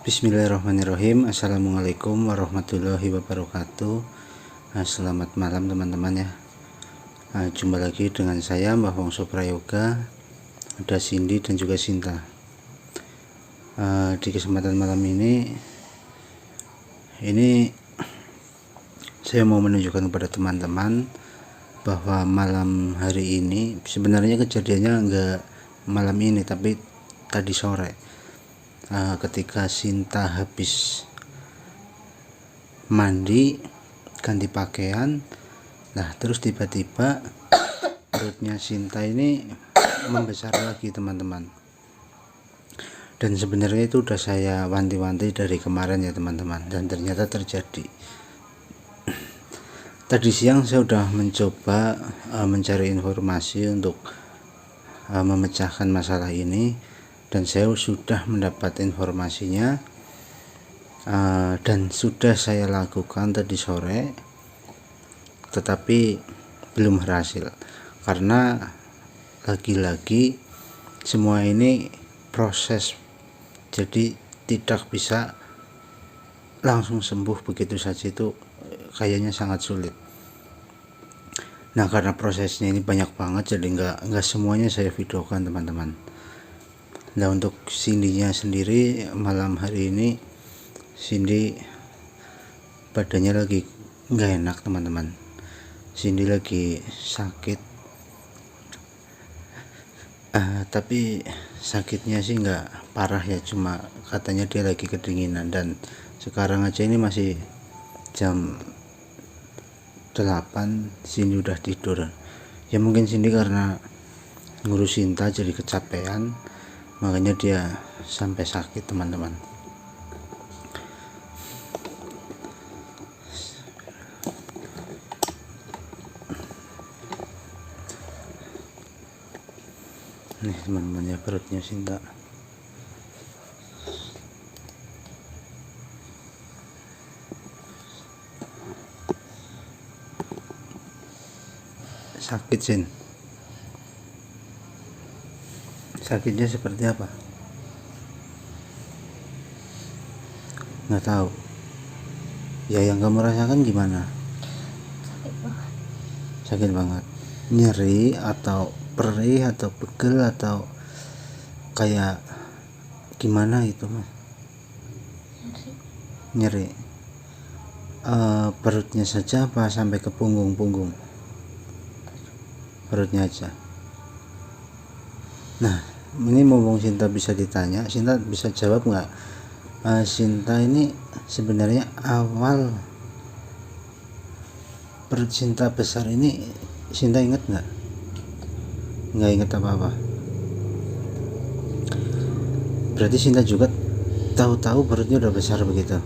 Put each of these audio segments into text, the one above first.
Bismillahirrahmanirrahim. Assalamualaikum warahmatullahi wabarakatuh. Selamat malam teman-teman ya. Jumpa lagi dengan saya Mbah Wongso Prayoga. Ada Cindy dan juga Sinta. Di kesempatan malam ini saya mau menunjukkan kepada teman-teman bahwa malam hari ini, sebenarnya kejadiannya enggak malam ini tapi tadi sore, ketika Sinta habis mandi ganti pakaian, nah terus tiba-tiba perutnya Sinta ini membesar lagi teman-teman. Dan sebenarnya itu udah saya wanti-wanti dari kemarin ya teman-teman, dan ternyata terjadi. Tadi siang saya sudah mencoba mencari informasi untuk memecahkan masalah ini, dan saya sudah mendapat informasinya, dan sudah saya lakukan tadi sore, tetapi belum berhasil karena lagi-lagi semua ini proses, jadi tidak bisa langsung sembuh begitu saja, itu kayaknya sangat sulit. Nah, karena prosesnya ini banyak banget, jadi nggak semuanya saya videokan teman-teman. Nah, untuk Cindy-nya sendiri malam hari ini, Cindy badannya lagi nggak enak teman-teman. Cindy lagi sakit, tapi sakitnya sih nggak parah ya, cuma katanya dia lagi kedinginan. Dan sekarang aja ini masih jam 8, Cindy udah tidur. Ya mungkin Cindy karena ngurus Sinta jadi kecapean, makanya dia sampai sakit teman-teman. Nih teman-teman ya, perutnya Sinta. Sakit Sin. Sakitnya seperti apa? Nggak tahu. Ya yang kamu rasakan gimana? Sakit banget. Nyeri atau perih atau pegel atau kayak gimana itu mas? Nyeri. Perutnya saja apa sampai ke punggung? Perutnya aja. Nah, ini mumpung Sinta bisa ditanya, Sinta bisa jawab nggak? Sinta ini sebenarnya awal perut Sinta besar ini, Sinta ingat nggak? Nggak ingat apa-apa. Berarti Sinta juga tahu-tahu perutnya udah besar begitu.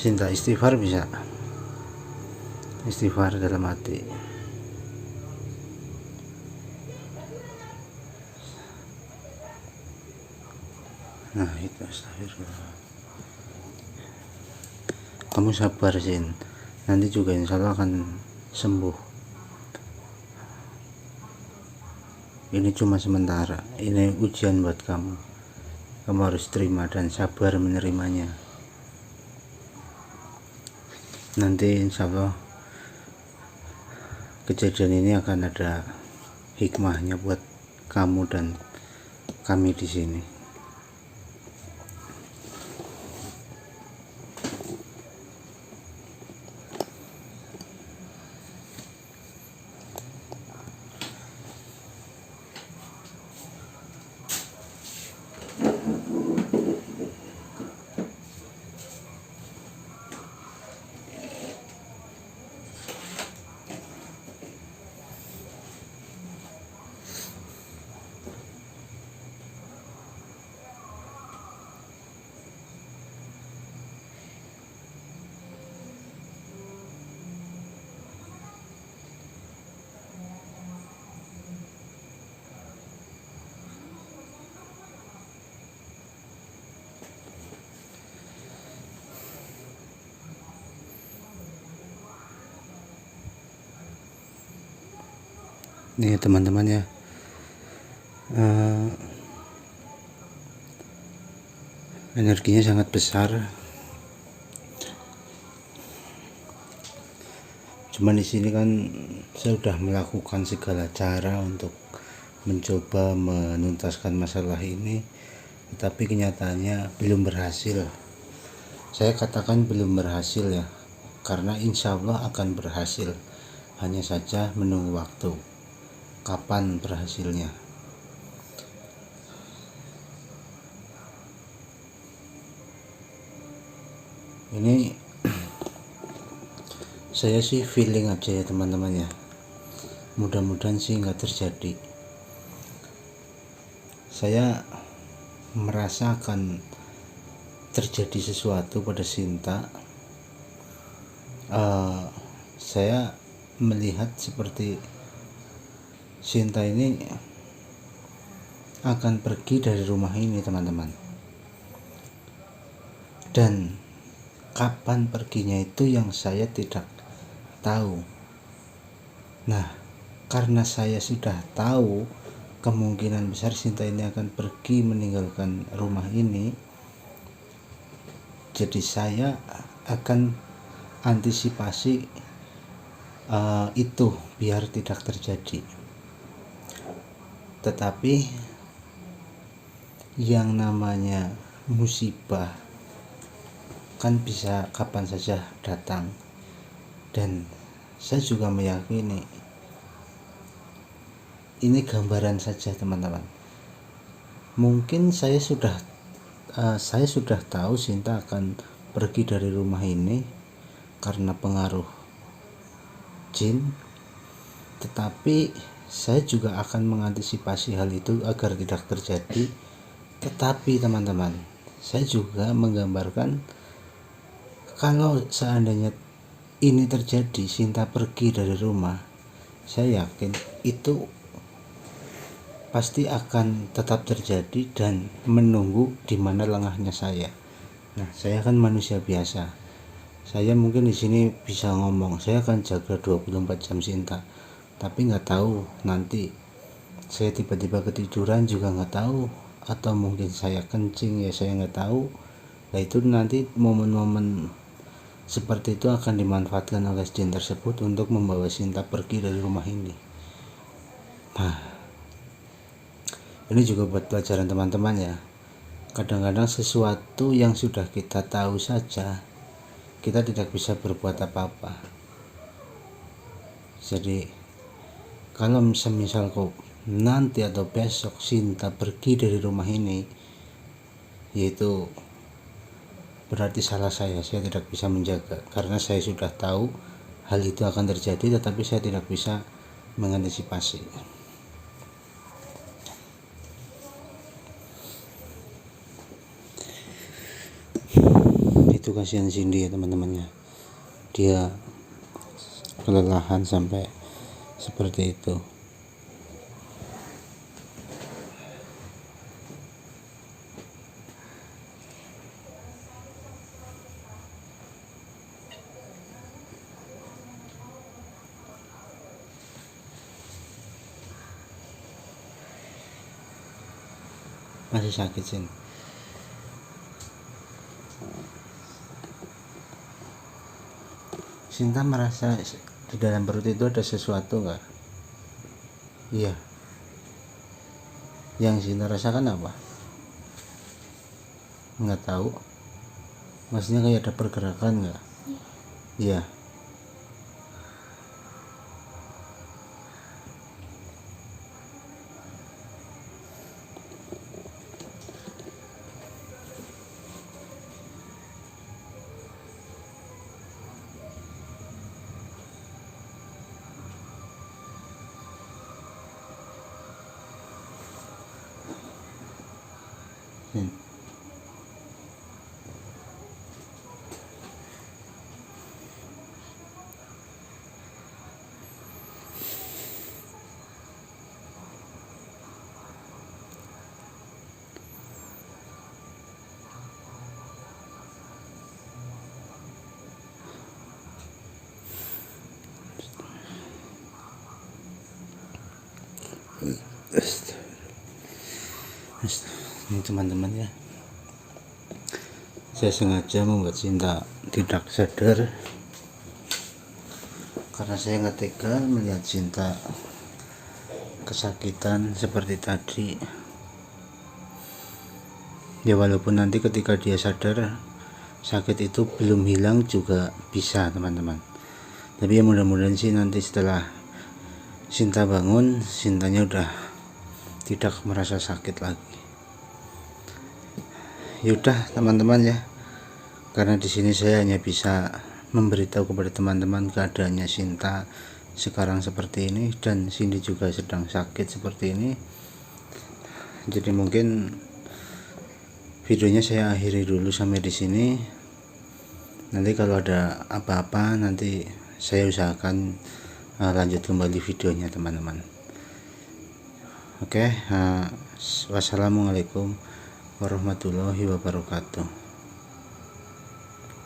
Sinta istighfar bisa, istighfar dalam hati. Nah itu, astagfirullah. Kamu sabar Sin, nanti juga insya Allah akan sembuh. Ini cuma sementara, ini ujian buat kamu. Kamu harus terima dan sabar menerimanya. Nanti insya Allah kejadian ini akan ada hikmahnya buat kamu dan kami di sini. Nih teman-teman ya, energinya sangat besar. Cuman di sini kan saya sudah melakukan segala cara untuk mencoba menuntaskan masalah ini, tetapi kenyataannya belum berhasil. Saya katakan belum berhasil ya, karena insya Allah akan berhasil. Hanya saja menunggu waktu, kapan berhasilnya. Ini saya sih feeling aja ya teman-teman ya, mudah-mudahan sih nggak terjadi. Saya merasakan terjadi sesuatu pada Sinta. Saya melihat seperti Sinta ini akan pergi dari rumah ini teman-teman, dan kapan perginya itu yang saya tidak tahu. Nah, karena saya sudah tahu kemungkinan besar Sinta ini akan pergi meninggalkan rumah ini, jadi saya akan antisipasi itu biar tidak terjadi. Tetapi yang namanya musibah kan bisa kapan saja datang, dan saya juga meyakini ini gambaran saja teman-teman. Mungkin saya sudah tahu Sinta akan pergi dari rumah ini karena pengaruh jin, tetapi saya juga akan mengantisipasi hal itu agar tidak terjadi. Tetapi teman-teman, saya juga menggambarkan kalau seandainya ini terjadi, Sinta pergi dari rumah, saya yakin itu pasti akan tetap terjadi dan menunggu di mana lengahnya saya. Nah, saya kan manusia biasa. Saya mungkin di sini bisa ngomong, saya akan jaga 24 jam Sinta. Tapi nggak tahu nanti saya tiba-tiba ketiduran juga nggak tahu, atau mungkin saya kencing ya saya nggak tahu. Nah, itu nanti momen-momen seperti itu akan dimanfaatkan oleh jin tersebut untuk membawa Sinta pergi dari rumah ini. Nah, ini juga buat pelajaran teman-teman ya. Kadang-kadang sesuatu yang sudah kita tahu saja, kita tidak bisa berbuat apa-apa. Jadi kalau misal kok nanti atau besok Sinta pergi dari rumah ini, yaitu berarti salah saya tidak bisa menjaga, karena saya sudah tahu hal itu akan terjadi tetapi saya tidak bisa mengantisipasi. Itu kasihan Cindy ya teman-temannya, dia kelelahan sampai seperti itu. Masih sakit sih. Sinta merasa di dalam perut itu ada sesuatu nggak? Iya. Yang Sinta rasakan apa? Nggak tahu. Maksudnya kayak ada pergerakan nggak? Iya. Ini teman-teman ya, saya sengaja membuat Cinta tidak sadar karena saya nggak tega melihat Cinta kesakitan seperti tadi ya. Walaupun nanti ketika dia sadar sakit itu belum hilang juga bisa teman-teman, tapi ya mudah-mudahan sih nanti setelah Cinta bangun, Cintanya udah tidak merasa sakit lagi. Yaudah teman-teman ya, karena di sini saya hanya bisa memberitahu kepada teman-teman keadaannya Cinta sekarang seperti ini, dan Cindy juga sedang sakit seperti ini. Jadi mungkin videonya saya akhiri dulu sampai di sini. Nanti kalau ada apa-apa nanti saya usahakan lanjut kembali videonya teman-teman. Oke, wassalamualaikum warahmatullahi wabarakatuh.